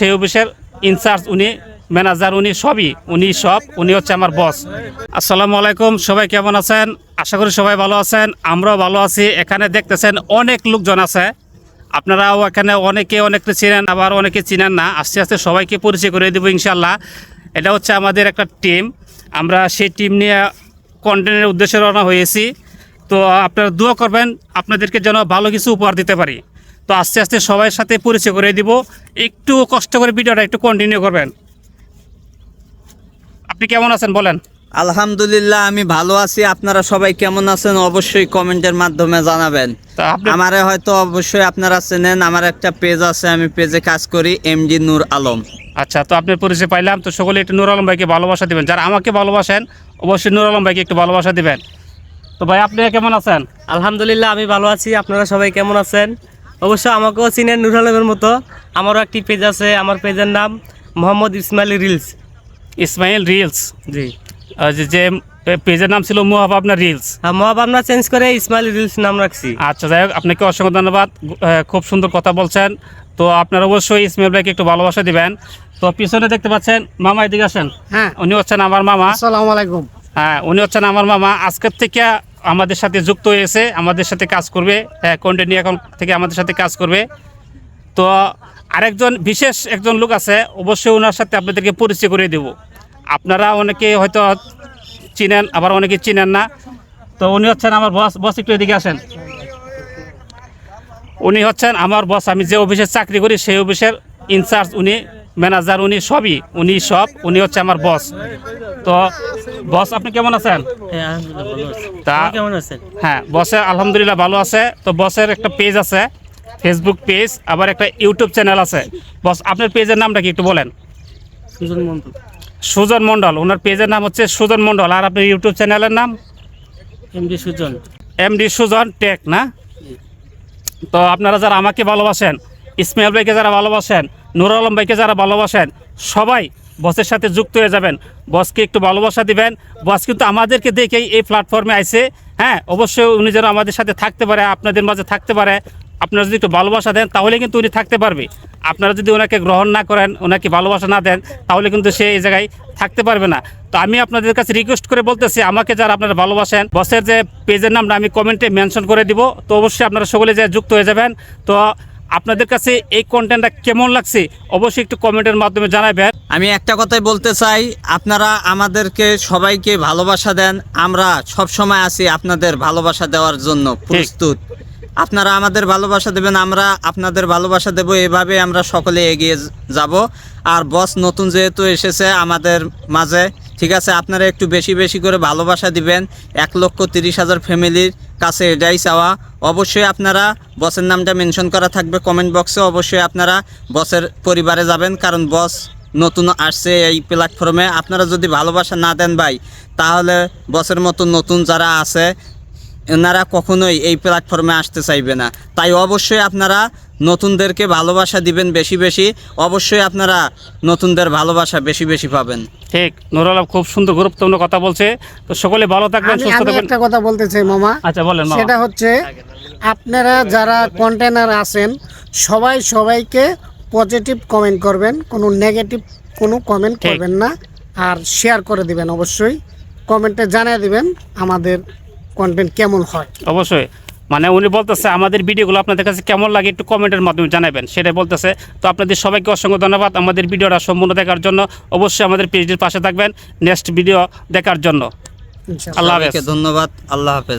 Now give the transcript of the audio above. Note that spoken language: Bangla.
সেই অফিসের ইনচার্জ উনি, ম্যানেজার উনি, উনি হচ্ছে আমার বস। আসসালামু আলাইকুম, সবাই কেমন আছেন? আশা করি সবাই ভালো আছেন, আমরাও ভালো আছি। এখানে দেখতেছেন অনেক লোকজন আছে, আপনারাও এখানে অনেকে চিনেন, আবার অনেকে চিনেন না। আস্তে আস্তে সবাইকে পরিচয় করে দেবো ইনশাল্লাহ। এটা হচ্ছে আমাদের একটা টিম, আমরা সেই টিম নিয়ে কন্টেন্টের উদ্দেশ্যে রওনা হয়েছি। তো আপনারা দোয়া করবেন আপনাদেরকে যেন ভালো কিছু উপহার দিতে পারি। তো আস্তে আস্তে সবার সাথে পরিচয় করে দিব, একটু কষ্ট করে ভিডিওটা একটু কন্টিনিউ করবেন। আপনি কেমন আছেন বলেন? আলহামদুলিল্লাহ, আমি ভালো আছি। আপনারা সবাই কেমন আছেন অবশ্যই কমেন্টের মাধ্যমে জানাবেন। তা আপনি আমারে হয়তো অবশ্যই আপনারা চেনেন, আমার একটা পেজ আছে, আমি পেজে কাজ করি, এমডি নূর আলম। আচ্ছা, তো আপনার পরিচয় পাইলাম। তো সকলে একটু নূর আলম ভাইকে ভালোবাসা দিবেন, যারা আমাকে ভালোবাসেন অবশ্যই নূর আলম ভাইকে একটু ভালোবাসা দিবেন। তো ভাই আপনি কেমন আছেন? আলহামদুলিল্লাহ, আমি ভালো আছি। আপনারা সবাই কেমন আছেন? অবশ্যই আমাকেও চিনেন নূর আলমের মতো। আমারও একটি পেজ আছে, আমার পেজের নাম মোহাম্মদ ইসমাইল রিলস। ইসমাইল রিলস, জি। যে পেজের নাম ছিল মোহাবাবনা রিলস। হ্যাঁ, মোহাবাবনা চেঞ্জ করে ইসমাইল রিলস নাম রাখছি। আচ্ছা, যাই হোক, আপনাকে অসংখ্য ধন্যবাদ, খুব সুন্দর কথা বলছেন। তো আপনারা অবশ্যই ইসমাইল ভাইকে একটু ভালোবাসা দিবেন। তো পিছনে দেখতে পাচ্ছেন মামা, এদিকে আসেন। হ্যাঁ, উনি হচ্ছেন আমার মামা। আসসালামু আলাইকুম। হ্যাঁ, উনি হচ্ছেন আমার মামা। আজকের থেকে আমাদের সাথে যুক্ত হয়েছে, আমাদের সাথে কাজ করবে, কন্টেন্ট এখন থেকে আমাদের সাথে কাজ করবে। তো আরেকজন বিশেষ একজন লোক আছে, অবশ্যই ওনার সাথে আপনাদেরকে পরিচয় করে দেব। আপনারা অনেকে হয়তো চিনেন, আবার অনেকে চিনেন না। তো উনি হচ্ছেন আমার বস, একটু এদিকে আসেন। উনি হচ্ছেন আমার বস, আমি যে অফিসে চাকরি করি সেই অফিসের ইনচার্জ উনি, ম্যানেজার উনি, উনি হচ্ছে আমার বস। তো বস আপনি কেমন আছেন? হ্যাঁ, আলহামদুলিল্লাহ ভালো আছি। তা আপনি কেমন আছেন? হ্যাঁ, বসের আলহামদুলিল্লাহ ভালো আছে। তো বসের একটা পেজ আছে, ফেসবুক পেজ, আবার একটা ইউটিউব চ্যানেল আছে। বস আপনার পেজের নামটা কি একটু বলেন? সুজন মন্ডল। সুজন মণ্ডল, ওনার পেজের নাম হচ্ছে সুজন মণ্ডল। আর আপনার ইউটিউব চ্যানেলের নাম? MD Sujan. MD Sujan tech, না? তো আপনারা যারা আমাকে ভালোবাসেন, ইসমাইল ভাইকে যারা ভালোবাসেন, নূর আলম ভাইকে যারা ভালোবাসেন, সবাই বসের সাথে যুক্ত হয়ে যাবেন, বসকে একটু ভালোবাসা দিবেন। বস কিন্তু আমাদেরকে দেখেই এই প্ল্যাটফর্মে আইছে। হ্যাঁ, অবশ্যই উনি যেন আমাদের সাথে থাকতে পারে, আপনাদের মাঝে থাকতে পারে। আপনারা যদি একটু ভালোবাসা দেন তাহলে কিন্তু উনি থাকতে পারবে। আপনারা যদি ওনাকে গ্রহণ না করেন, ওনাকে ভালোবাসা না দেন, তাহলে কিন্তু সে এই জায়গায় থাকতে পারবে না। তো আমি আপনাদের কাছে রিকোয়েস্ট করে বলতেছি, আমাকে যারা আপনারা ভালোবাসেন, বসের যে পেজের নামটা আমি কমেন্টে মেনশন করে দিব। তো অবশ্যই আপনারা সকলে যে যুক্ত হয়ে যাবেন। তো আপনাদের কাছে এই কন্টেন্টটা কেমন লাগছে অবশ্যই একটু কমেন্টের মাধ্যমে জানাবেন। আমি একটা কথাই বলতে চাই, আপনারা আমাদেরকে সবাইকে ভালোবাসা দেন, আমরা সব সময় আছি আপনাদের ভালোবাসা দেওয়ার জন্য প্রস্তুত। আপনারা আমাদের ভালোবাসা দেবেন, আমরা আপনাদের ভালোবাসা দেব, এভাবে আমরা সকলে এগিয়ে যাব। আর বস নতুন যেহেতু এসেছে আমাদের মাঝে, ঠিক আছে, আপনারা একটু বেশি বেশি করে ভালোবাসা দিবেন। 1,30,000 ফ্যামিলির কাছে এটাই চাওয়া। অবশ্যই আপনারা বসের নামটা মেনশন করা থাকবে কমেন্ট বক্সে, অবশ্যই আপনারা বসের পরিবারে যাবেন, কারণ বস নতুন আসছে এই প্ল্যাটফর্মে। আপনারা যদি ভালোবাসা না দেন ভাই, তাহলে বসের মতো নতুন যারা আছে এনারা কখনোই এই প্ল্যাটফর্মে আসতে চাইবে না। তাই অবশ্যই আপনারা নতুনদেরকে ভালোবাসা দিবেন বেশি বেশি, অবশ্যই আপনারা নতুনদের ভালোবাসা বেশি বেশি পাবেন। ঠিক, নূর আলম খুব সুন্দর গুরুত্বপূর্ণ কথা বলছে। তো সকলে ভালো থাকবেন, সুস্থ আমি থাকবেন। একটা কথা বলতে চাই মামা। আচ্ছা বলেন মামা। সেটা হচ্ছে, আপনারা যারা কন্টেনার আছেন সবাইকে পজিটিভ কমেন্ট করবেন, কোনো নেগেটিভ কোনো কমেন্ট ঠিক। করবেন না। আর শেয়ার করে দিবেন, অবশ্যই কমেন্টে জানিয়ে দিবেন আমাদের কন্টেন্ট কেমন হয়। অবশ্যই, মানে উনি বলতেছে আমাদের ভিডিওগুলো আপনাদের কাছে কেমন লাগে একটু কমেন্টের মাধ্যমে জানাবেন, সেটাই বলতেছে। তো আপনাদের সবাইকে অসংখ্য ধন্যবাদ আমাদের ভিডিওটা সম্পূর্ণ দেখার জন্য। অবশ্যই আমাদের পেজের পাশে থাকবেন নেক্সট ভিডিও দেখার জন্য। ইনশাআল্লাহ। আল্লাহ হাফেজ। সবাইকে ধন্যবাদ, আল্লাহ হাফেজ।